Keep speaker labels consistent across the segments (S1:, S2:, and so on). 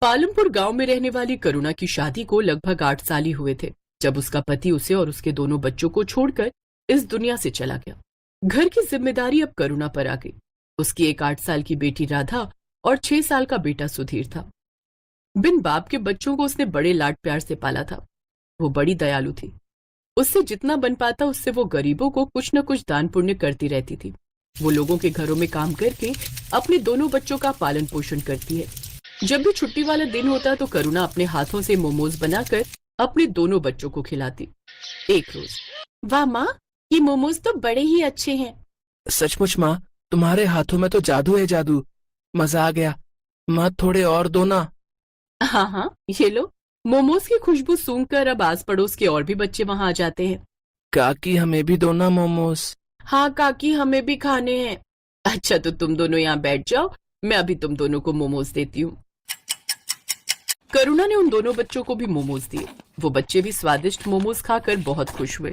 S1: पालमपुर गांव में रहने वाली करुणा की शादी को लगभग 8 साल ही हुए थे जब उसका पति उसे और उसके दोनों बच्चों को छोड़कर इस दुनिया से चला गया। घर की जिम्मेदारी अब करुणा पर आ गई। उसकी एक 8 साल की बेटी राधा और 6 साल का बेटा सुधीर था। बिन बाप के बच्चों को उसने बड़े लाड प्यार से पाला था। वो बड़ी दयालु थी। उससे जितना बन पाता उससे वो गरीबों को कुछ न कुछ दान पुण्य करती रहती थी। वो लोगों के घरों में काम करके अपने दोनों बच्चों का पालन पोषण करती है। जब भी छुट्टी वाला दिन होता तो करुणा अपने हाथों से मोमोज बनाकर अपने दोनों बच्चों को खिलाती। एक रोज, वाह माँ, ये मोमोज तो बड़े ही अच्छे हैं।
S2: सचमुच माँ, तुम्हारे हाथों में तो जादू है, जादू। मजा आ गया। माँ, थोड़े और दो ना।
S1: हाँ हाँ, ये लो। मोमोज की खुशबू सूंघकर अब आस पड़ोस के और भी बच्चे वहां आ जाते हैं।
S2: काकी, हमें भी दो ना मोमोज।
S1: हाँ काकी, हमें भी खाने हैं। अच्छा तो तुम दोनों यहाँ बैठ जाओ, मैं अभी तुम दोनों को मोमोज देती हूँ। करुणा ने उन दोनों बच्चों को भी मोमोज दिए। वो बच्चे भी स्वादिष्ट मोमोज खाकर बहुत खुश हुए।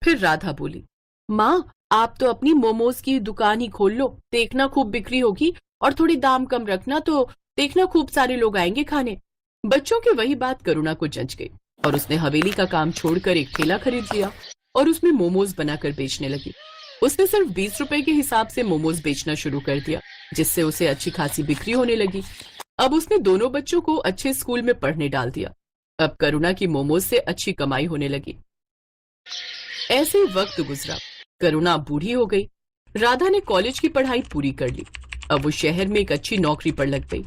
S1: फिर राधा बोली, माँ, आप तो अपनी मोमोज की दुकान ही खोल लो, देखना खूब बिक्री होगी, और थोड़ी दाम कम रखना तो देखना खूब सारे लोग आएंगे खाने। बच्चों की वही बात करुणा को जंच गई और उसने हवेली का काम छोड़कर एक ठेला खरीद लिया और उसमें मोमोज बनाकर बेचने लगी। उसने सिर्फ 20 रुपए के हिसाब से मोमोज बेचना शुरू कर दिया, जिससे उसे अच्छी खासी बिक्री होने लगी। अब उसने दोनों बच्चों को अच्छे स्कूल में पढ़ने डाल दिया। अब करुणा की मोमोज से अच्छी कमाई होने लगी। ऐसे ही वक्त गुजरा। करुणा बूढ़ी हो गई। राधा ने कॉलेज की पढ़ाई पूरी कर ली। अब वो शहर में एक अच्छी नौकरी पर लग गई।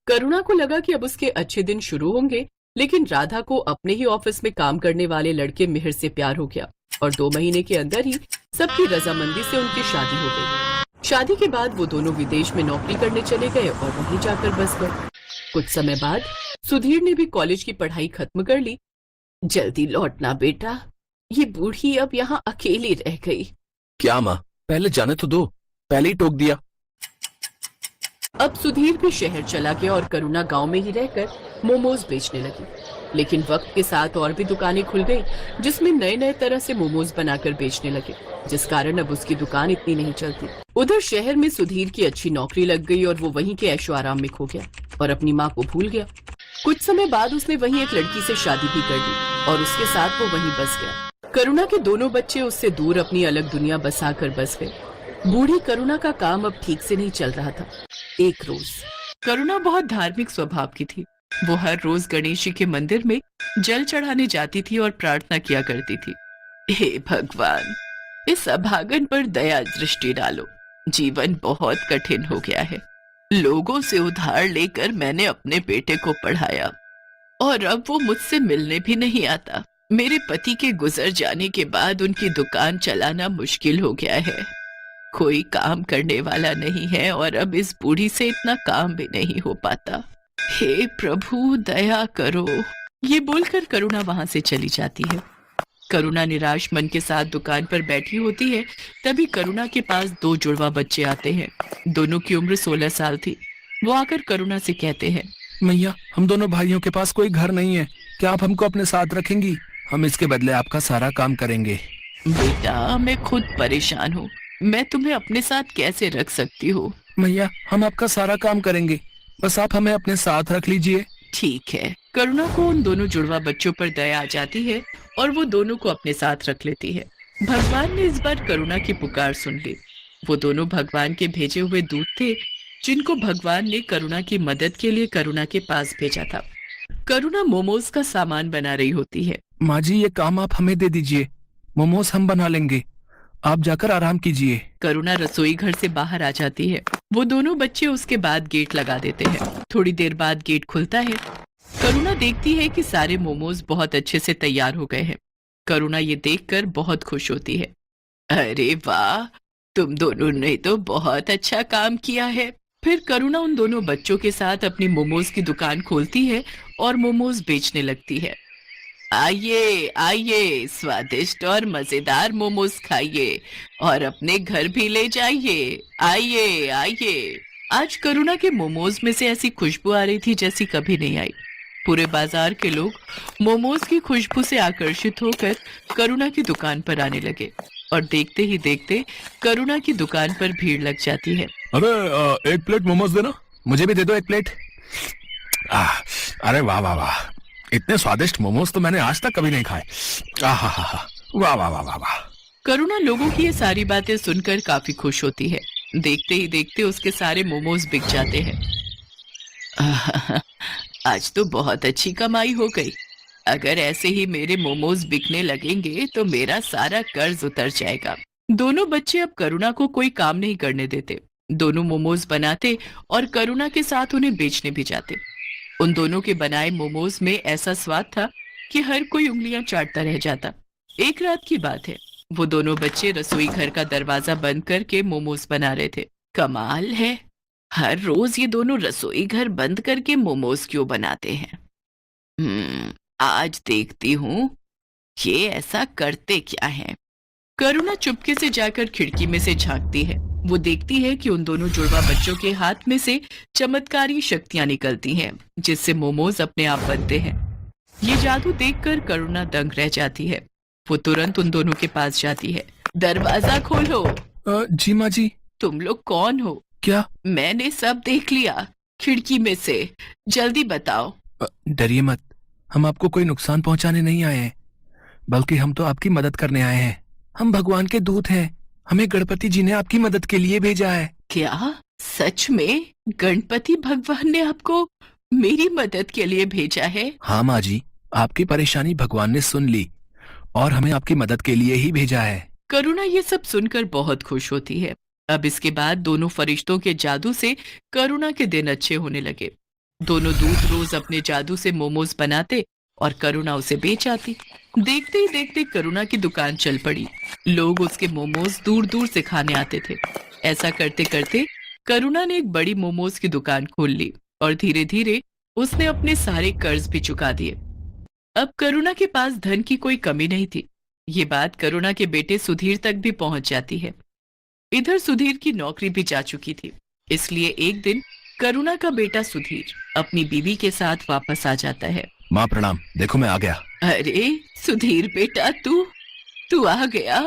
S1: करुणा को लगा कि अब उसके अच्छे दिन शुरू होंगे, लेकिन राधा को अपने ही ऑफिस में काम करने वाले लड़के मिहिर से प्यार हो गया और 2 महीने के अंदर ही सबकी रजामंदी से उनकी शादी हो गई। शादी के बाद वो दोनों विदेश में नौकरी करने चले गए और वहीं जाकर बस गए। कुछ समय बाद सुधीर ने भी कॉलेज की पढ़ाई खत्म कर ली। जल्दी लौटना बेटा, ये बूढ़ी अब यहाँ अकेली रह गई।
S2: क्या माँ, पहले जाने तो दो, पहले ही टोक दिया।
S1: अब सुधीर भी शहर चला गया और करुणा गांव में ही रहकर मोमोज बेचने लगी। लेकिन वक्त के साथ और भी दुकानें खुल गई जिसमें नए नए तरह से मोमोज बनाकर बेचने लगे, जिस कारण अब उसकी दुकान इतनी नहीं चलती। उधर शहर में सुधीर की अच्छी नौकरी लग गई और वो वहीं के ऐशो आराम में खो गया और अपनी माँ को भूल गया। कुछ समय बाद उसने वहीं एक लड़की से शादी भी कर ली और उसके साथ वो वहीं बस गया। करुणा के दोनों बच्चे उससे दूर अपनी अलग दुनिया बसा कर बस गए। बूढ़ी करुणा का काम अब ठीक से नहीं चल रहा था। एक रोज, करुणा बहुत धार्मिक स्वभाव की थी। वो हर रोज गणेश जी के मंदिर में जल चढ़ाने जाती थी और प्रार्थना किया करती थी, हे भगवान, इस अभागन पर दया दृष्टि डालो। जीवन बहुत कठिन हो गया है। लोगों से उधार लेकर मैंने अपने बेटे को पढ़ाया और अब वो मुझसे मिलने भी नहीं आता। मेरे पति के गुजर जाने के बाद उनकी दुकान चलाना मुश्किल हो गया है। कोई काम करने वाला नहीं है और अब इस बूढ़ी से इतना काम भी नहीं हो पाता। हे प्रभु, दया करो। ये बोलकर करुणा वहां से चली जाती है। करुणा निराश मन के साथ दुकान पर बैठी होती है। तभी करुणा के पास 2 जुड़वा बच्चे आते हैं। दोनों की उम्र 16 साल थी। वो आकर करुणा से कहते हैं,
S2: मैया, हम दोनों भाइयों के पास कोई घर नहीं है, क्या आप हमको अपने साथ रखेंगी? हम इसके बदले आपका सारा काम करेंगे।
S1: बेटा, मैं खुद परेशान हूँ, मैं तुम्हें अपने साथ कैसे रख सकती हूँ?
S2: मैया, हम आपका सारा काम करेंगे, बस आप हमें अपने साथ रख लीजिए।
S1: ठीक है। करुणा को उन दोनों जुड़वा बच्चों पर दया आ जाती है और वो दोनों को अपने साथ रख लेती है। भगवान ने इस बार करुणा की पुकार सुन ली। वो दोनों भगवान के भेजे हुए दूत थे, जिनको भगवान ने करुणा की मदद के लिए करुणा के पास भेजा था। करुणा मोमोज का सामान बना रही होती है।
S2: माँ जी, ये काम आप हमें दे दीजिए, मोमोज हम बना लेंगे, आप जाकर आराम कीजिए।
S1: करुणा रसोई घर से बाहर आ जाती है। वो दोनों बच्चे उसके बाद गेट लगा देते हैं। थोड़ी देर बाद गेट खुलता है। करुणा देखती है कि सारे मोमोज बहुत अच्छे से तैयार हो गए हैं। करुणा ये देखकर बहुत खुश होती है। अरे वाह, तुम दोनों ने तो बहुत अच्छा काम किया है। फिर करुणा उन दोनों बच्चों के साथ अपनी मोमोज की दुकान खोलती है और मोमोज बेचने लगती है। आइए आइए, स्वादिष्ट और मजेदार मोमोज खाइए और अपने घर भी ले जाइए। आइए आइए। आज करुणा के मोमोज में से ऐसी खुशबू आ रही थी जैसी कभी नहीं आई। पूरे बाजार के लोग मोमोज की खुशबू से आकर्षित होकर करुणा की दुकान पर आने लगे और देखते ही देखते करुणा की दुकान पर भीड़ लग जाती है।
S2: अरे एक प्लेट मोमोज देना, मुझे भी दे दो एक प्लेट। अरे वाह वाह वाह, इतने स्वादिष्ट मोमोज तो मैंने आज तक कभी नहीं खाए। आहा हा हा, वाह वाह वाह वाह वाह।
S1: करुणा लोगों की ये सारी बातें सुनकर काफी खुश होती है। देखते ही देखते उसके सारे मोमोज बिक जाते हैं। आज तो बहुत अच्छी कमाई हो गई। अगर ऐसे ही मेरे मोमोज बिकने लगेंगे तो मेरा सारा कर्ज उतर जाएगा। दोनों बच्चे अब करुणा को कोई काम नहीं करने देते। दोनों मोमोज बनाते और करुणा के साथ उन्हें बेचने भी जाते। उन दोनों के बनाए मोमोज में ऐसा स्वाद था कि हर कोई उंगलियां चाटता रह जाता। एक रात की बात है, वो दोनों बच्चे रसोई घर का दरवाजा बंद करके मोमोज बना रहे थे। कमाल है, हर रोज ये दोनों रसोई घर बंद करके मोमोज क्यों बनाते हैं? आज देखती हूँ ये ऐसा करते क्या है। करुणा चुपके से जाकर खिड़की में से झांकती है। वो देखती है कि उन दोनों जुड़वा बच्चों के हाथ में से चमत्कारी शक्तियां निकलती हैं, जिससे मोमोज अपने आप बनते हैं। ये जादू देखकर करुणा दंग रह जाती है। वो तुरंत उन दोनों के पास जाती है। दरवाजा खोलो।
S2: जी माँ जी।
S1: तुम लोग कौन हो?
S2: क्या?
S1: मैंने सब देख लिया खिड़की में से, जल्दी बताओ।
S2: डरिए मत, हम आपको कोई नुकसान पहुंचाने नहीं आए हैं, बल्कि हम तो आपकी मदद करने आए हैं। हम भगवान के दूत हैं, हमें गणपति जी ने आपकी मदद के लिए भेजा है।
S1: क्या सच में गणपति भगवान ने आपको मेरी मदद के लिए भेजा है?
S2: हाँ माँ जी, आपकी परेशानी भगवान ने सुन ली और हमें आपकी मदद के लिए ही भेजा है।
S1: करुणा ये सब सुनकर बहुत खुश होती है। अब इसके बाद दोनों फरिश्तों के जादू से करुणा के दिन अच्छे होने लगे। दोनों दूत रोज अपने जादू से मोमोज बनाते और करुणा उसे बेच आती। देखते ही देखते करुणा की दुकान चल पड़ी। लोग उसके मोमोज दूर दूर से खाने आते थे। ऐसा करते करते करुणा ने एक बड़ी मोमोज की दुकान खोल ली और धीरे धीरे उसने अपने सारे कर्ज भी चुका दिए। अब करुणा के पास धन की कोई कमी नहीं थी। ये बात करुणा के बेटे सुधीर तक भी पहुंच जाती है। इधर सुधीर की नौकरी भी जा चुकी थी, इसलिए एक दिन करुणा का बेटा सुधीर अपनी बीवी के साथ वापस आ जाता है।
S2: माँ प्रणाम, देखो मैं आ गया।
S1: अरे सुधीर बेटा, तू आ गया।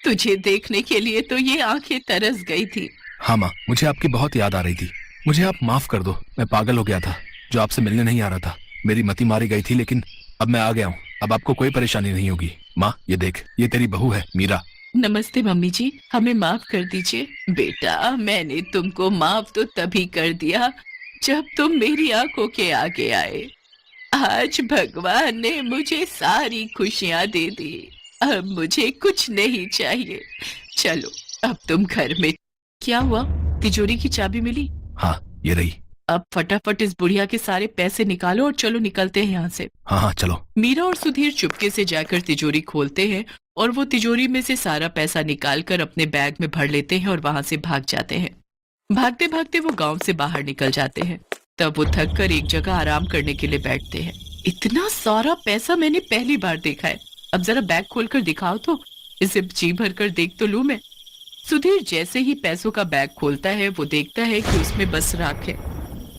S1: तुझे देखने के लिए तो ये आंखें तरस गई थी।
S2: हाँ माँ, मुझे आपकी बहुत याद आ रही थी। मुझे आप माफ कर दो, मैं पागल हो गया था जो आपसे मिलने नहीं आ रहा था। मेरी मति मारी गई थी, लेकिन अब मैं आ गया हूँ। अब आपको कोई परेशानी नहीं होगी। माँ ये देख, ये तेरी बहू है मीरा।
S1: नमस्ते मम्मी जी, हमें माफ कर दीजिए। बेटा, मैंने तुमको माफ तो तभी कर दिया जब तुम मेरी आंखों के आगे आए। आज भगवान ने मुझे सारी खुशियां दे दी। अब मुझे कुछ नहीं चाहिए। चलो अब तुम घर में। क्या हुआ? तिजोरी की चाबी मिली?
S2: हाँ ये रही।
S1: अब फटाफट इस बुढ़िया के सारे पैसे निकालो और चलो निकलते हैं यहाँ से।
S2: हाँ हाँ चलो।
S1: मीरा और सुधीर चुपके से जाकर तिजोरी खोलते हैं और वो तिजोरी में से सारा पैसा निकालकर अपने बैग में भर लेते हैं और वहां से भाग जाते हैं। भागते भागते वो गांव से बाहर निकल जाते हैं। तब वो थक कर एक जगह आराम करने के लिए बैठते हैं। इतना सारा पैसा मैंने पहली बार देखा है। अब जरा बैग खोलकर दिखाओ तो, इसे जी भर कर देख तो लूं मैं। सुधीर जैसे ही पैसों का बैग खोलता है वो देखता है कि उसमें बस राख है।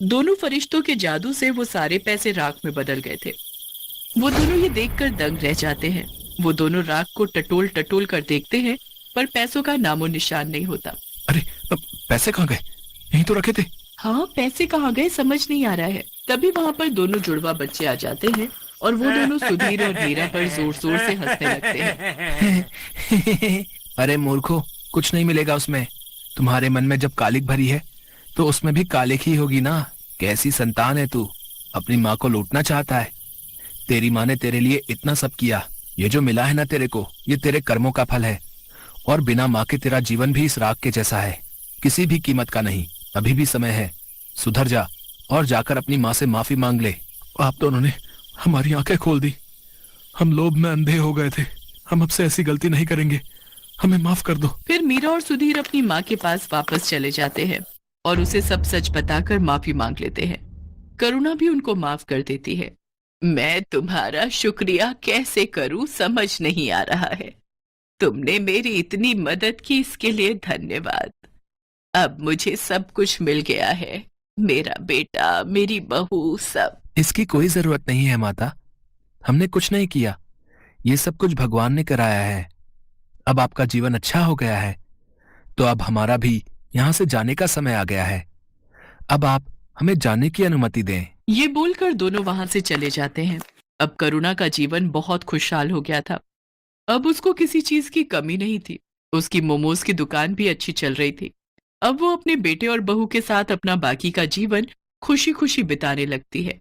S1: दोनों फरिश्तों के जादू से वो सारे पैसे राख में बदल गए थे। वो दोनों ये देखकर दंग रह जाते हैं। वो दोनों राख को टटोल टटोल कर देखते हैं, पर पैसों का नामो निशान नहीं होता।
S2: अरे पैसे कहाँ गए? यहीं तो रखे थे।
S1: हाँ, पैसे कहाँ गए समझ नहीं आ रहा है। तभी वहाँ पर दोनों जुड़वा बच्चे आ जाते हैं और वो दोनों सुधीर और मीरा पर जोर जोर से हंसने लगते हैं।
S2: अरे मूर्खो, कुछ नहीं मिलेगा उसमें। तुम्हारे मन में जब कालिक भरी है तो उसमें भी कालिक ही होगी ना। कैसी संतान है तू, अपनी माँ को लूटना चाहता है। तेरी माँ ने तेरे लिए इतना सब किया, ये जो मिला है ना तेरे को, ये तेरे कर्मों का फल है। और बिना माँ के तेरा जीवन भी इस राख के जैसा है, किसी भी कीमत का नहीं। अभी भी समय है, सुधर जा और जाकर अपनी माँ से माफी मांग ले। आप दोनों ने हमारी आंखें खोल दी, हम लोभ में अंधे हो गए थे। हम अब से ऐसी गलती नहीं करेंगे, हमें माफ कर दो।
S1: फिर मीरा और सुधीर अपनी माँ के पास वापस चले जाते हैं और उसे सब सच बताकर माफी मांग लेते हैं। करुणा भी उनको माफ कर देती है। मैं तुम्हारा शुक्रिया कैसे करूं समझ नहीं आ रहा है। तुमने मेरी इतनी मदद की, इसके लिए धन्यवाद। अब मुझे सब कुछ मिल गया है, मेरा बेटा, मेरी बहू, सब।
S2: इसकी कोई जरूरत नहीं है माता, हमने कुछ नहीं किया, ये सब कुछ भगवान ने कराया है। अब आपका जीवन अच्छा हो गया है, तो अब हमारा भी यहाँ से जाने का समय आ गया है। अब आप हमें जाने की अनुमति दें।
S1: ये बोलकर दोनों वहां से चले जाते हैं। अब करुणा का जीवन बहुत खुशहाल हो गया था। अब उसको किसी चीज की कमी नहीं थी। उसकी मोमोज की दुकान भी अच्छी चल रही थी। अब वो अपने बेटे और बहू के साथ अपना बाकी का जीवन खुशी खुशी बिताने लगती है।